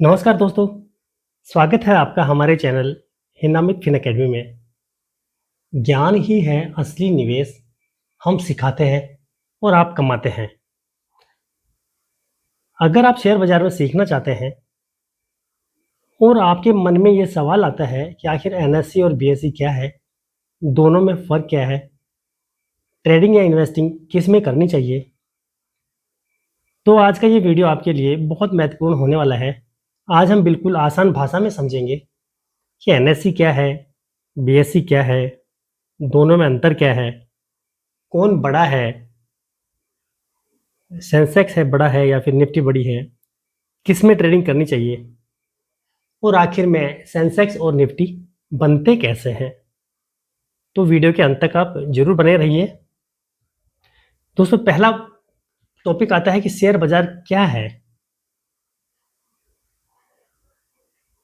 नमस्कार दोस्तों, स्वागत है आपका हमारे चैनल हिनामिक फिन अकेडमी में। ज्ञान ही है असली निवेश, हम सिखाते हैं और आप कमाते हैं। अगर आप शेयर बाजार में सीखना चाहते हैं और आपके मन में ये सवाल आता है कि आखिर एनएससी और बीएससी क्या है, दोनों में फ़र्क क्या है, ट्रेडिंग या इन्वेस्टिंग किस में करनी चाहिए, तो आज का ये वीडियो आपके लिए बहुत महत्वपूर्ण होने वाला है। आज हम बिल्कुल आसान भाषा में समझेंगे कि एनएससी क्या है, बीएससी क्या है, दोनों में अंतर क्या है, कौन बड़ा है, सेंसेक्स है बड़ा है या फिर निफ्टी बड़ी है, किस में ट्रेडिंग करनी चाहिए और आखिर में सेंसेक्स और निफ्टी बनते कैसे हैं। तो वीडियो के अंत तक आप जरूर बने रहिए। दोस्तों, पहला टॉपिक आता है कि शेयर बाजार क्या है।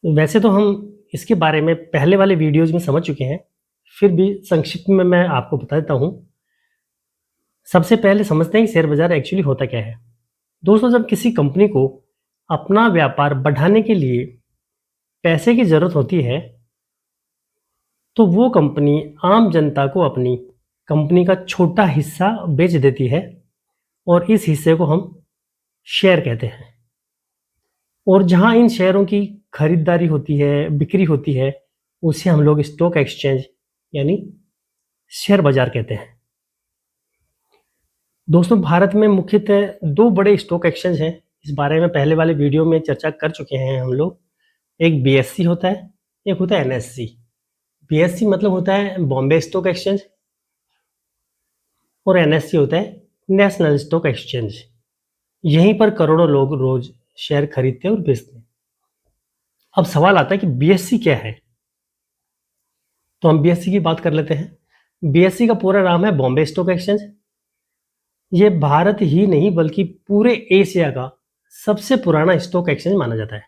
वैसे तो हम इसके बारे में पहले वाले वीडियोज में समझ चुके हैं, फिर भी संक्षिप्त में मैं आपको बता देता हूँ। सबसे पहले समझते हैं कि शेयर बाजार एक्चुअली होता क्या है। दोस्तों, जब किसी कंपनी को अपना व्यापार बढ़ाने के लिए पैसे की ज़रूरत होती है तो वो कंपनी आम जनता को अपनी कंपनी का छोटा हिस्सा बेच देती है और इस हिस्से को हम शेयर कहते हैं। और जहां इन शेयरों की खरीदारी होती है, बिक्री होती है, उसे हम लोग स्टॉक एक्सचेंज यानी शेयर बाजार कहते हैं। दोस्तों, भारत में मुख्यतः दो बड़े स्टॉक एक्सचेंज हैं। इस बारे में पहले वाले वीडियो में चर्चा कर चुके हैं हम लोग। एक बीएससी होता है, एक होता है एनएससी। बीएससी मतलब होता है बॉम्बे स्टॉक एक्सचेंज और एनएससी होता है नेशनल स्टॉक एक्सचेंज। यहीं पर करोड़ों लोग रोज शेयर खरीदते और बेचते हैं। अब सवाल आता है कि बीएससी क्या है, तो हम बीएससी की बात कर लेते हैं। बीएससी का पूरा नाम है बॉम्बे स्टॉक एक्सचेंज। ये भारत ही नहीं बल्कि पूरे एशिया का सबसे पुराना स्टॉक एक्सचेंज माना जाता है।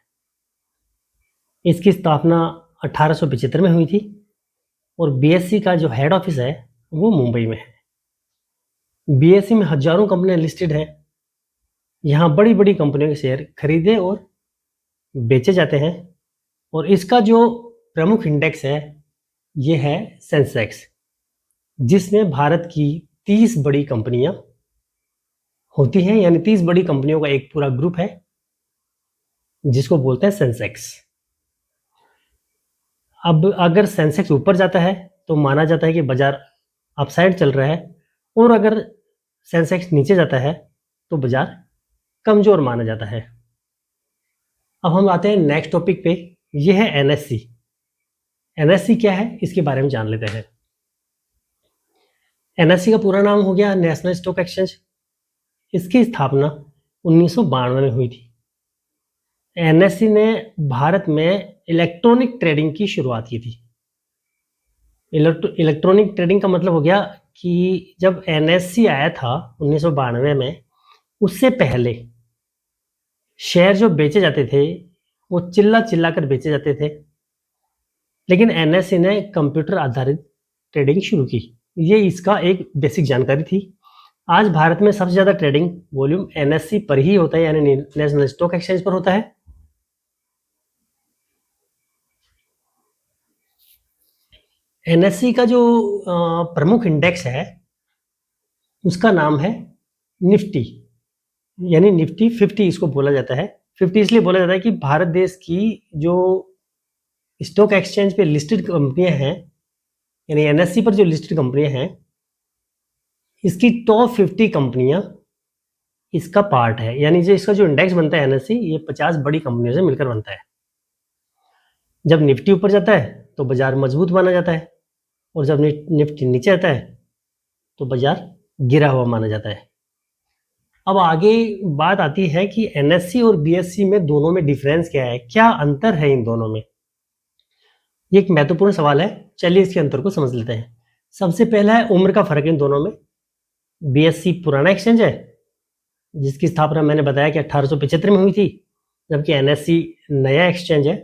इसकी स्थापना 1875 में हुई थी और बीएससी का जो हेड ऑफिस है वो मुंबई में है। बीएससी में हजारों कंपनियां लिस्टेड हैं। यहाँ बड़ी बड़ी कंपनियों के शेयर खरीदे और बेचे जाते हैं और इसका जो प्रमुख इंडेक्स है ये है सेंसेक्स, जिसमें भारत की 30 बड़ी कंपनियां होती हैं, यानी 30 बड़ी कंपनियों का एक पूरा ग्रुप है जिसको बोलते हैं सेंसेक्स। अब अगर सेंसेक्स ऊपर जाता है तो माना जाता है कि बाजार अपसाइड चल रहा है और अगर सेंसेक्स नीचे जाता है तो बाजार कमजोर माना जाता है। अब हम आते हैं नेक्स्ट टॉपिक पे, ये है एनएससी। एनएससी क्या है इसके बारे में जान लेते हैं। एनएससी का पूरा नाम हो गया नेशनल स्टॉक एक्सचेंज। इसकी स्थापना 1992 में हुई थी। एनएससी ने भारत में इलेक्ट्रॉनिक ट्रेडिंग की शुरुआत की थी। इलेक्ट्रॉनिक ट्रेडिंग का मतलब हो गया कि जब एनएससी आया था 1992 में, उससे पहले शेयर जो बेचे जाते थे वो चिल्ला चिल्ला कर बेचे जाते थे, लेकिन एनएससी ने कंप्यूटर आधारित ट्रेडिंग शुरू की। ये इसका एक बेसिक जानकारी थी। आज भारत में सबसे ज़्यादा ट्रेडिंग वॉल्यूम एनएससी पर ही होता है, यानी नेशनल स्टॉक एक्सचेंज पर होता है। एनएससी का जो प्रमुख इंडेक्स है उसका नाम है निफ्टी, यानी निफ्टी 50 इसको बोला जाता है। 50 इसलिए बोला जाता है कि भारत देश की जो स्टॉक एक्सचेंज पे लिस्टेड कंपनियां हैं, यानी एनएससी पर जो लिस्टेड कंपनियां हैं, इसकी टॉप 50 कंपनियां इसका पार्ट है। यानी जो इसका जो इंडेक्स बनता है एनएससी, ये 50 बड़ी कंपनियों से मिलकर बनता है। जब निफ्टी ऊपर जाता है तो बाजार मजबूत माना जाता है और जब निफ्टी नीचे आता है तो बाजार गिरा हुआ माना जाता है। अब आगे बात आती है कि एनएससी और बीएससी में दोनों में डिफरेंस क्या है, क्या अंतर है इन दोनों में। ये एक महत्वपूर्ण सवाल है, चलिए इसके अंतर को समझ लेते हैं। सबसे पहला है उम्र का फर्क इन दोनों में। बीएससी पुराना एक्सचेंज है जिसकी स्थापना मैंने बताया कि 1875 में हुई थी, जबकि एनएससी नया एक्सचेंज है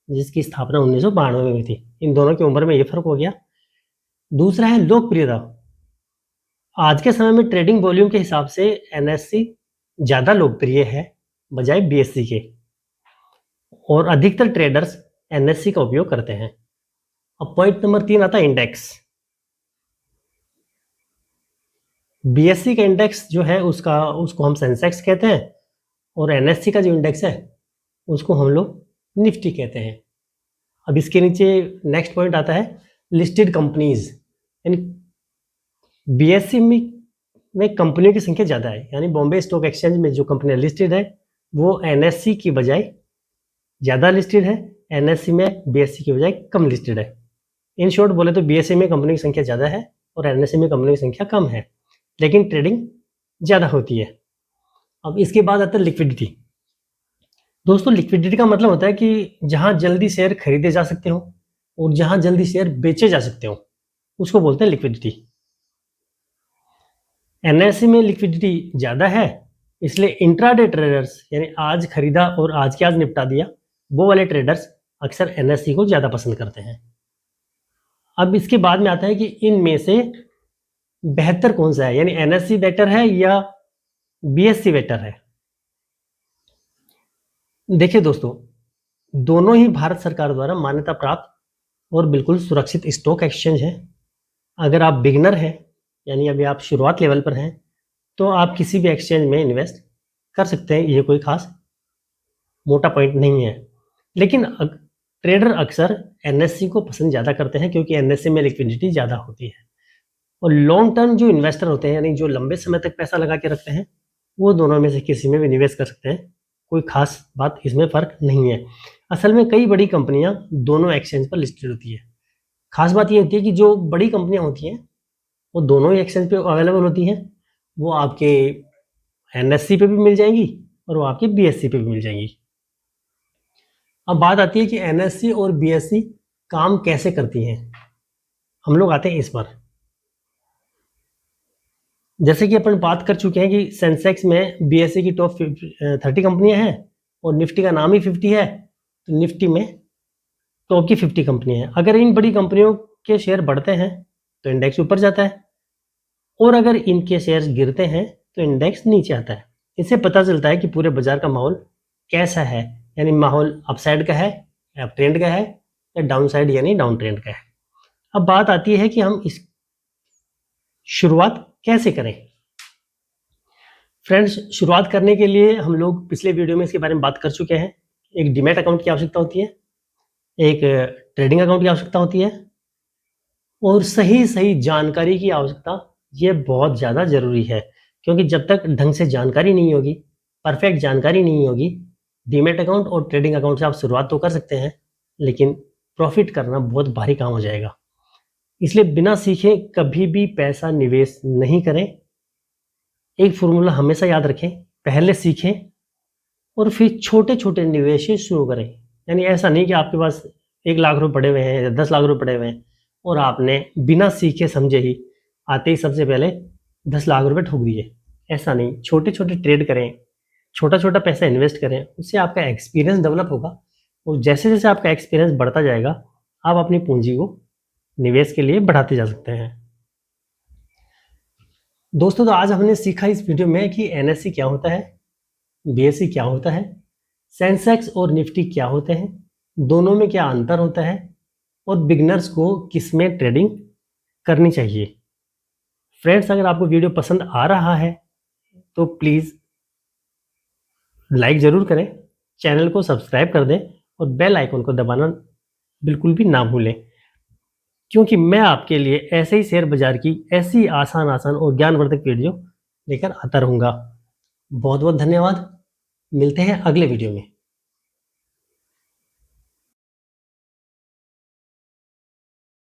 जिसकी स्थापना 1992 में हुई थी। इन दोनों की उम्र में ये फर्क हो गया। दूसरा है लोकप्रियता। आज के समय में ट्रेडिंग वॉल्यूम के हिसाब से एनएससी ज़्यादा लोकप्रिय है बजाय बीएससी के। और अधिकतर ट्रेडर्स एनएससी का उपयोग करते हैं। अब पॉइंट नंबर 3 आता है इंडेक्स। बीएससी का इंडेक्स जो है उसको हम सेंसेक्स कहते हैं, और एनएससी का जो इंडेक्स है उसको हम लोग निफ्टी कहते हैं। अब इसके नीचे नेक्स्ट पॉइंट आता है लिस्टेड कंपनीज। यानी बीएससी में कंपनियों की संख्या ज़्यादा है, यानी बॉम्बे स्टॉक एक्सचेंज में जो कंपनियां लिस्टेड है वो एनएससी की बजाय ज़्यादा लिस्टेड है, एनएससी में बीएससी की बजाय कम लिस्टेड है। इन शॉर्ट बोले तो बीएससी में कंपनी की संख्या ज़्यादा है और एनएससी में कंपनी की संख्या कम है, लेकिन ट्रेडिंग ज़्यादा होती है। अब इसके बाद आता है लिक्विडिटी। दोस्तों लिक्विडिटी का मतलब होता है कि जहां जल्दी शेयर खरीदे जा सकते हो और जहां जल्दी शेयर बेचे जा सकते हो, उसको बोलते हैं लिक्विडिटी। एनएससी में लिक्विडिटी ज़्यादा है, इसलिए इंट्राडे ट्रेडर्स यानी आज खरीदा और आज के आज निपटा दिया, वो वाले ट्रेडर्स अक्सर एनएससी को ज़्यादा पसंद करते हैं। अब इसके बाद में आता है कि इनमें से बेहतर कौन सा है, यानी एनएससी बेटर है या बीएससी बेटर है। देखिए दोस्तों, दोनों ही भारत सरकार द्वारा मान्यता प्राप्त और बिल्कुल सुरक्षित स्टॉक एक्सचेंज है। अगर आप बिगिनर हैं यानी अभी आप शुरुआत लेवल पर हैं तो आप किसी भी एक्सचेंज में इन्वेस्ट कर सकते हैं, ये कोई खास मोटा पॉइंट नहीं है। लेकिन ट्रेडर अक्सर एनएससी को पसंद ज़्यादा करते हैं क्योंकि एनएससी में लिक्विडिटी ज़्यादा होती है। और लॉन्ग टर्म जो इन्वेस्टर होते हैं यानी जो लंबे समय तक पैसा लगा के रखते हैं, वो दोनों में से किसी में भी निवेश कर सकते हैं, कोई खास बात इसमें फ़र्क नहीं है। असल में कई बड़ी कंपनियां दोनों एक्सचेंज पर लिस्टेड होती है। खास बात ये होती है कि जो बड़ी कंपनियां होती हैं वो दोनों ही एक्सचेंज पे अवेलेबल होती हैं। वो आपके एनएससी पे भी मिल जाएंगी और वो आपके बीएससी पे भी मिल जाएंगी। अब बात आती है कि एनएससी और बीएससी काम कैसे करती हैं। हम लोग आते हैं इस पर। जैसे कि अपन बात कर चुके हैं कि सेंसेक्स में बीएससी की टॉप 30 कंपनियां हैं और निफ्टी का नाम ही 50 है, तो निफ्टी में टॉप की 50 कंपनियां हैं। अगर इन बड़ी कंपनियों के शेयर बढ़ते हैं तो इंडेक्स ऊपर जाता है, और अगर इनके शेयर्स गिरते हैं तो इंडेक्स नीचे आता है। इससे पता चलता है कि पूरे बाजार का माहौल कैसा है, यानी माहौल अपसाइड का है, अप ट्रेंड का है, या डाउन साइड यानी डाउन ट्रेंड का है। अब बात आती है कि हम इस शुरुआत कैसे करें। फ्रेंड्स, शुरुआत करने के लिए हम लोग पिछले वीडियो में इसके बारे में बात कर चुके हैं। एक डीमैट अकाउंट की आवश्यकता होती है, एक ट्रेडिंग अकाउंट की आवश्यकता होती है, और सही जानकारी की आवश्यकता ये बहुत ज़्यादा ज़रूरी है। क्योंकि जब तक ढंग से जानकारी नहीं होगी, परफेक्ट जानकारी नहीं होगी, डीमैट अकाउंट और ट्रेडिंग अकाउंट से आप शुरुआत तो कर सकते हैं, लेकिन प्रॉफिट करना बहुत भारी काम हो जाएगा। इसलिए बिना सीखे कभी भी पैसा निवेश नहीं करें। एक फॉर्मूला हमेशा याद रखें, पहले सीखें और फिर छोटे छोटे निवेश शुरू करें। यानी ऐसा नहीं कि आपके पास 1 लाख रुपए पड़े हुए हैं या 10 लाख रुपए पड़े हुए हैं और आपने बिना सीखे समझे ही आते ही सबसे पहले 10 लाख रुपए ठोक दिए। ऐसा नहीं, छोटे छोटे ट्रेड करें, छोटा छोटा पैसा इन्वेस्ट करें, उससे आपका एक्सपीरियंस डेवलप होगा, और जैसे जैसे आपका एक्सपीरियंस बढ़ता जाएगा आप अपनी पूंजी को निवेश के लिए बढ़ाते जा सकते हैं। दोस्तों, तो आज हमने सीखा इस वीडियो में कि एनएससी क्या होता है, बीएससी क्या होता है, सेंसेक्स और निफ्टी क्या होते हैं, दोनों में क्या अंतर होता है, और बिगनर्स को किसमें ट्रेडिंग करनी चाहिए। फ्रेंड्स, अगर आपको वीडियो पसंद आ रहा है तो प्लीज़ लाइक ज़रूर करें, चैनल को सब्सक्राइब कर दें और बेल आइकन को दबाना बिल्कुल भी ना भूलें, क्योंकि मैं आपके लिए ऐसे ही शेयर बाजार की ऐसी आसान और ज्ञानवर्धक वीडियो लेकर आता रहूँगा। बहुत बहुत धन्यवाद। मिलते हैं अगले वीडियो में।